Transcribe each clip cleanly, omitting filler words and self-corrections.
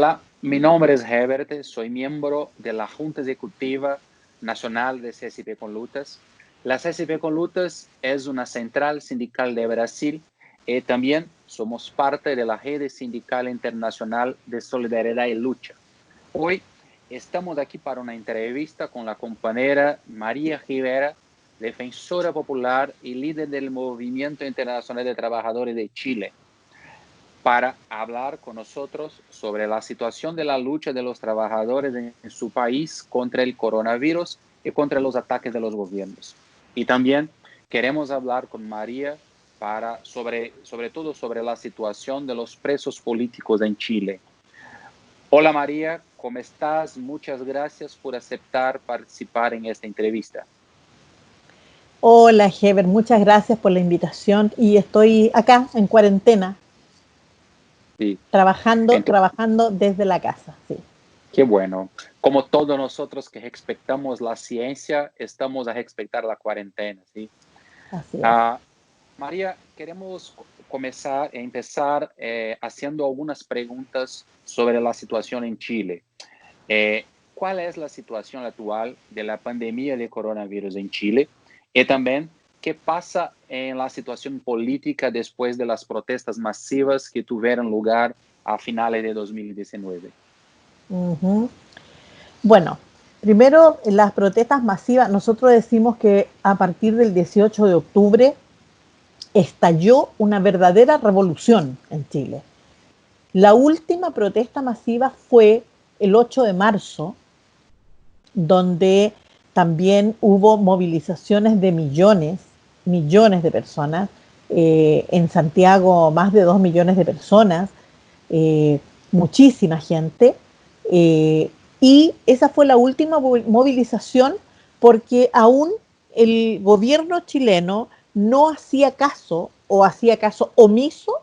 Hola, mi nombre es Herbert, soy miembro de la Junta Ejecutiva Nacional de CSP con Lutas. La CSP con Lutas es una central sindical de Brasil y también somos parte de la Red Sindical Internacional de Solidariedad y Lucha. Hoy estamos aquí para una entrevista con la compañera María Rivera, defensora popular y líder del Movimiento Internacional de Trabajadores de Chile, para hablar con nosotros sobre la situación de la lucha de los trabajadores en su país contra el coronavirus y contra los ataques de los gobiernos. Y también queremos hablar con María sobre todo sobre la situación de los presos políticos en Chile. Hola María, ¿cómo estás? Muchas gracias por aceptar participar en esta entrevista. Hola, Heber, muchas gracias por la invitación y estoy acá en cuarentena, Sí. trabajando desde la casa. Sí. Qué bueno. Como todos nosotros que respetamos la ciencia, estamos a respetar la cuarentena, ¿sí? Así es. María, queremos empezar haciendo algunas preguntas sobre la situación en Chile. ¿Cuál es la situación actual de la pandemia de coronavirus en Chile? Y también, ¿qué pasa en la situación política después de las protestas masivas que tuvieron lugar a finales de 2019? Uh-huh. Bueno, primero las protestas masivas. Nosotros decimos que a partir del 18 de octubre estalló una verdadera revolución en Chile. La última protesta masiva fue el 8 de marzo, donde también hubo movilizaciones de millones de personas. En Santiago más de 2 millones de personas, eh, muchísima gente. Y esa fue la última movilización porque aún el gobierno chileno no hacía caso o hacía caso omiso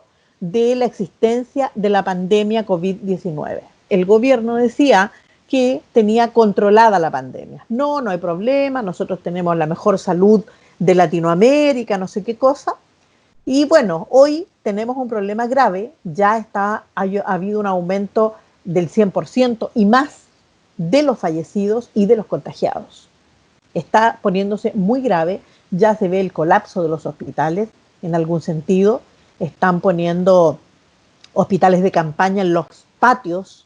de la existencia de la pandemia COVID-19. El gobierno decía que tenía controlada la pandemia. No, no hay problema, nosotros tenemos la mejor salud de Latinoamérica, no sé qué cosa. Y bueno, hoy tenemos un problema grave, ha habido un aumento del 100% y más de los fallecidos y de los contagiados. Está poniéndose muy grave, ya se ve el colapso de los hospitales en algún sentido, están poniendo hospitales de campaña en los patios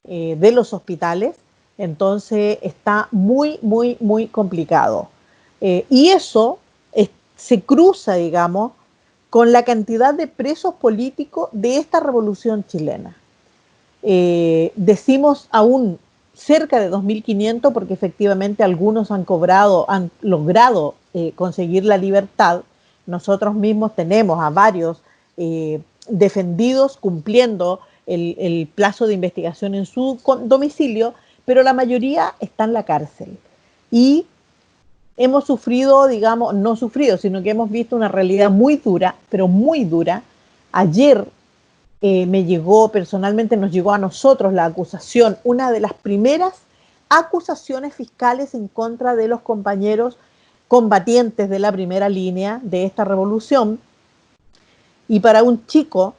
de los hospitales, entonces está muy complicado. Y eso se cruza, digamos, con la cantidad de presos políticos de esta revolución chilena. Decimos aún cerca de 2.500 porque efectivamente algunos han logrado conseguir la libertad. Nosotros mismos tenemos a varios defendidos cumpliendo el plazo de investigación en su domicilio, pero la mayoría está en la cárcel. Y hemos sufrido, digamos, no sufrido, sino que hemos visto una realidad muy dura, pero muy dura. Ayer personalmente nos llegó a nosotros la acusación, una de las primeras acusaciones fiscales en contra de los compañeros combatientes de la primera línea de esta revolución. Y para un chico,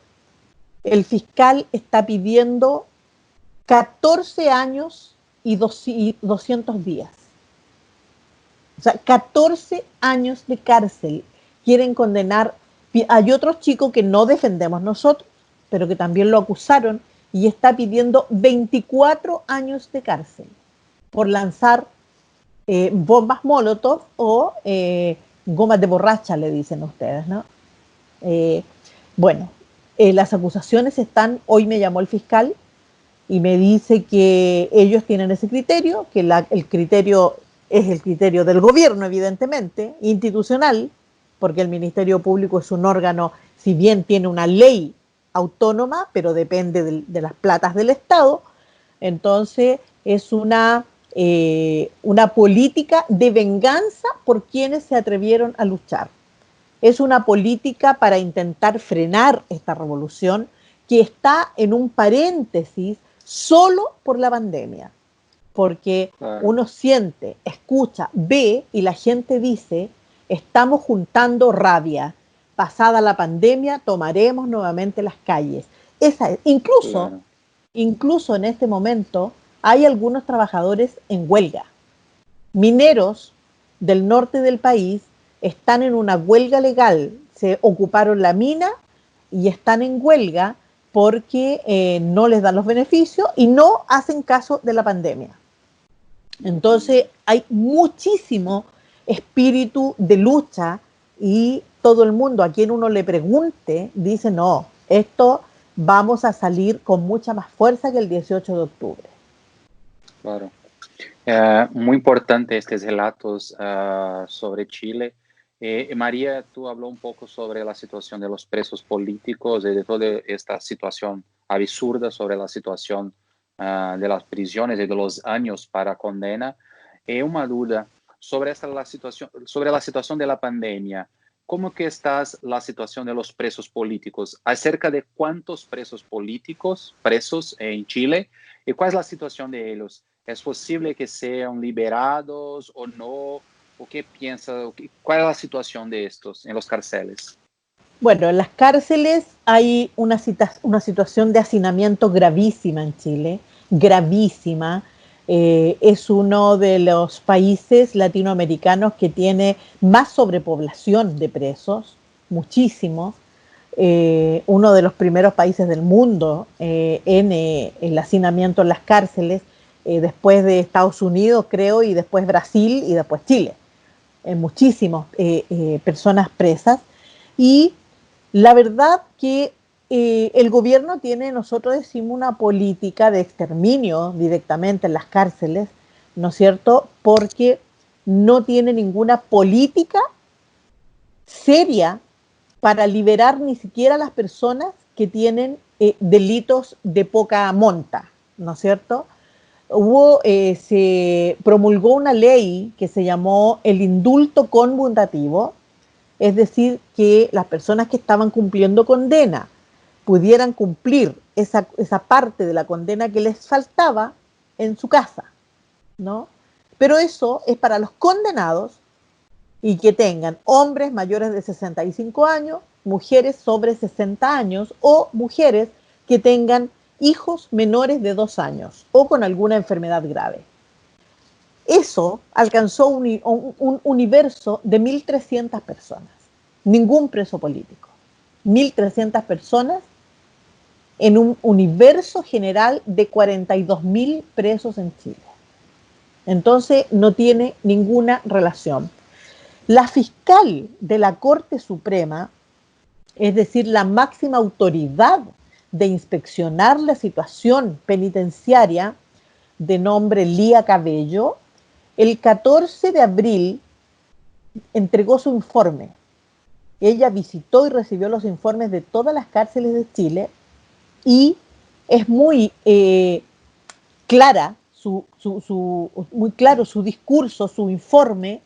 el fiscal está pidiendo 14 años y 200 días. O sea, 14 años de cárcel quieren condenar. Hay otro chico que no defendemos nosotros, pero que también lo acusaron y está pidiendo 24 años de cárcel por lanzar bombas molotov o gomas de borracha, le dicen ustedes, ¿no? Eh, bueno, las acusaciones están, hoy me llamó el fiscal y me dice que ellos tienen ese criterio, que el criterio es el criterio del gobierno, evidentemente, institucional, porque el Ministerio Público es un órgano, si bien tiene una ley autónoma, pero depende de las platas del Estado, entonces es una política de venganza por quienes se atrevieron a luchar. Es una política para intentar frenar esta revolución que está en un paréntesis solo por la pandemia, porque uno siente, escucha, ve y la gente dice, estamos juntando rabia, pasada la pandemia tomaremos nuevamente las calles. Incluso Incluso en este momento hay algunos trabajadores en huelga. Mineros del norte del país están en una huelga legal, se ocuparon la mina y están en huelga porque no les dan los beneficios y no hacen caso de la pandemia. Entonces hay muchísimo espíritu de lucha y todo el mundo a quien uno le pregunte dice, no, esto vamos a salir con mucha más fuerza que el 18 de octubre. Claro. Muy importante estos relatos sobre Chile. María, tú habló un poco sobre la situación de los presos políticos y de toda esta situación absurda sobre la situación de las prisiones y de los años para condena. Una duda sobre la situación de la pandemia. ¿Cómo que está la situación de los presos políticos? ¿Acerca de cuántos presos políticos presos en Chile? ¿Y cuál es la situación de ellos? ¿Es posible que sean liberados o no? ¿O qué piensa? ¿Cuál es la situación de estos en los cárceles? Bueno, en las cárceles hay una situación de hacinamiento gravísima en Chile, gravísima. Es uno de los países latinoamericanos que tiene más sobrepoblación de presos, muchísimo. Uno de los primeros países del mundo en el hacinamiento en las cárceles, después de Estados Unidos, creo, y después Brasil y después Chile. Muchísimas personas presas. Y la verdad que el gobierno tiene, nosotros decimos, una política de exterminio directamente en las cárceles, ¿no es cierto? Porque no tiene ninguna política seria para liberar ni siquiera a las personas que tienen delitos de poca monta, ¿no es cierto? Se promulgó una ley que se llamó el indulto conmutativo, es decir, que las personas que estaban cumpliendo condena pudieran cumplir esa parte de la condena que les faltaba en su casa, ¿no? Pero eso es para los condenados y que tengan hombres mayores de 65 años, mujeres sobre 60 años o mujeres que tengan hijos menores de 2 años o con alguna enfermedad grave. Eso alcanzó un universo de 1.300 personas, ningún preso político, 1.300 personas en un universo general de 42.000 presos en Chile. Entonces no tiene ninguna relación. La fiscal de la Corte Suprema, es decir, la máxima autoridad de inspeccionar la situación penitenciaria, de nombre Lía Cabello, el 14 de abril entregó su informe. Ella visitó y recibió los informes de todas las cárceles de Chile y es muy clara, muy claro su discurso, su informe,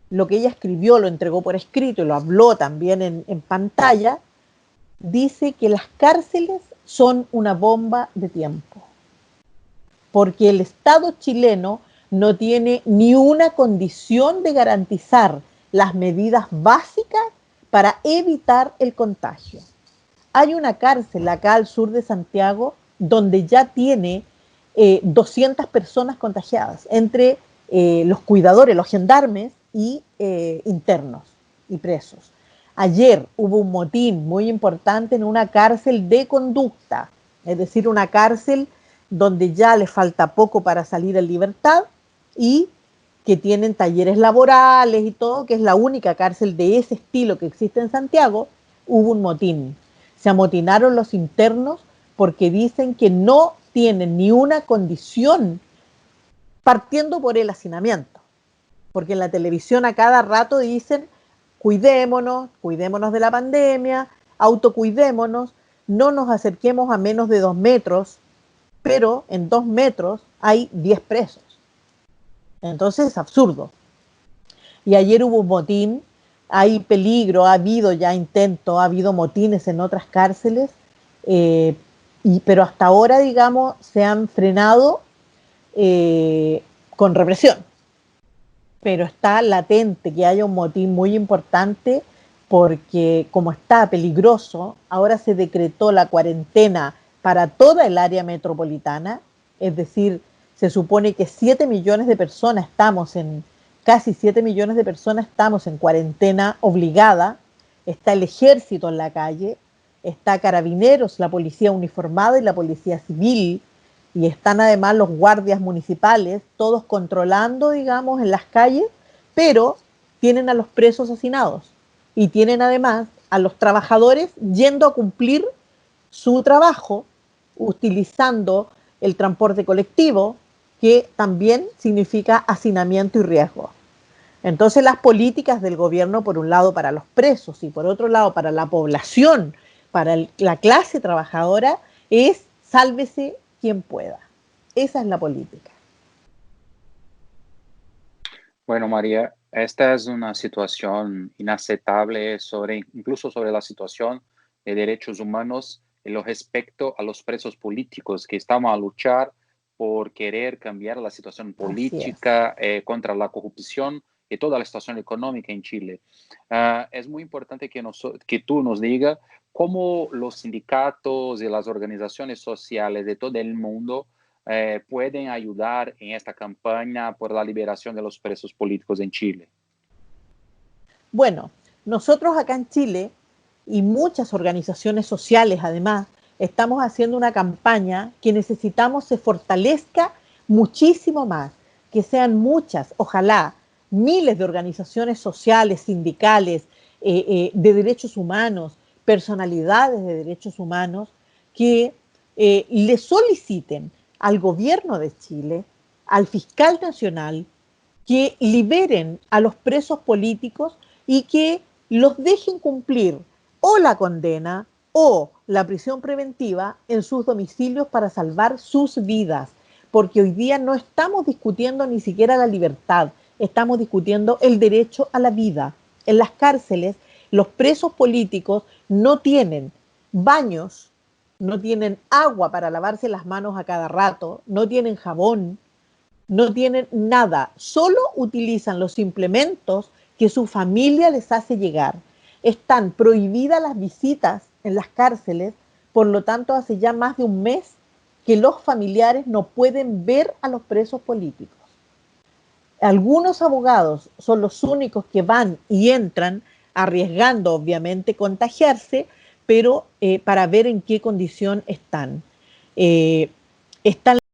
lo que ella escribió, lo entregó por escrito y lo habló también en pantalla, dice que las cárceles son una bomba de tiempo, porque el Estado chileno no tiene ni una condición de garantizar las medidas básicas para evitar el contagio. Hay una cárcel acá al sur de Santiago donde ya tiene 200 personas contagiadas, entre los cuidadores, los gendarmes y internos y presos. Ayer hubo un motín muy importante en una cárcel de conducta, es decir, una cárcel donde ya le falta poco para salir en libertad y que tienen talleres laborales y todo, que es la única cárcel de ese estilo que existe en Santiago. Hubo un motín. Se amotinaron los internos porque dicen que no tienen ni una condición, partiendo por el hacinamiento, porque en la televisión a cada rato dicen cuidémonos de la pandemia, autocuidémonos, no nos acerquemos a menos de 2 metros, pero en 2 metros hay 10 presos. Entonces es absurdo. Y ayer hubo un motín, hay peligro, ha habido ya intentos, ha habido motines en otras cárceles, pero hasta ahora, digamos, se han frenado con represión. Pero está latente que haya un motín muy importante porque como está peligroso, ahora se decretó la cuarentena para toda el área metropolitana, es decir, se supone que 7 millones de personas casi 7 millones de personas estamos en cuarentena obligada, está el ejército en la calle, está Carabineros, la policía uniformada y la policía civil, y están además los guardias municipales, todos controlando, digamos, en las calles, pero tienen a los presos hacinados y tienen además a los trabajadores yendo a cumplir su trabajo utilizando el transporte colectivo, que también significa hacinamiento y riesgo. Entonces las políticas del gobierno, por un lado para los presos y por otro lado para la población, para la clase trabajadora, es sálvese quien pueda. Esa es la política. Bueno, María, esta es una situación inaceptable incluso sobre la situación de derechos humanos en lo respecto a los presos políticos que estamos a luchar por querer cambiar la situación Así es. política contra la corrupción y toda la situación económica en Chile. Es muy importante que tú nos digas cómo los sindicatos y las organizaciones sociales de todo el mundo pueden ayudar en esta campaña por la liberación de los presos políticos en Chile. Bueno, nosotros acá en Chile y muchas organizaciones sociales además estamos haciendo una campaña que necesitamos se fortalezca muchísimo más, que sean muchas, ojalá, miles de organizaciones sociales, sindicales, de derechos humanos, personalidades de derechos humanos, que le soliciten al gobierno de Chile, al fiscal nacional, que liberen a los presos políticos y que los dejen cumplir o la condena o la prisión preventiva en sus domicilios para salvar sus vidas. Porque hoy día no estamos discutiendo ni siquiera la libertad, estamos discutiendo el derecho a la vida. En las cárceles, los presos políticos no tienen baños, no tienen agua para lavarse las manos a cada rato, no tienen jabón, no tienen nada, solo utilizan los implementos que su familia les hace llegar. Están prohibidas las visitas en las cárceles, por lo tanto hace ya más de un mes que los familiares no pueden ver a los presos políticos. Algunos abogados son los únicos que van y entran, arriesgando obviamente contagiarse, pero para ver en qué condición están. Están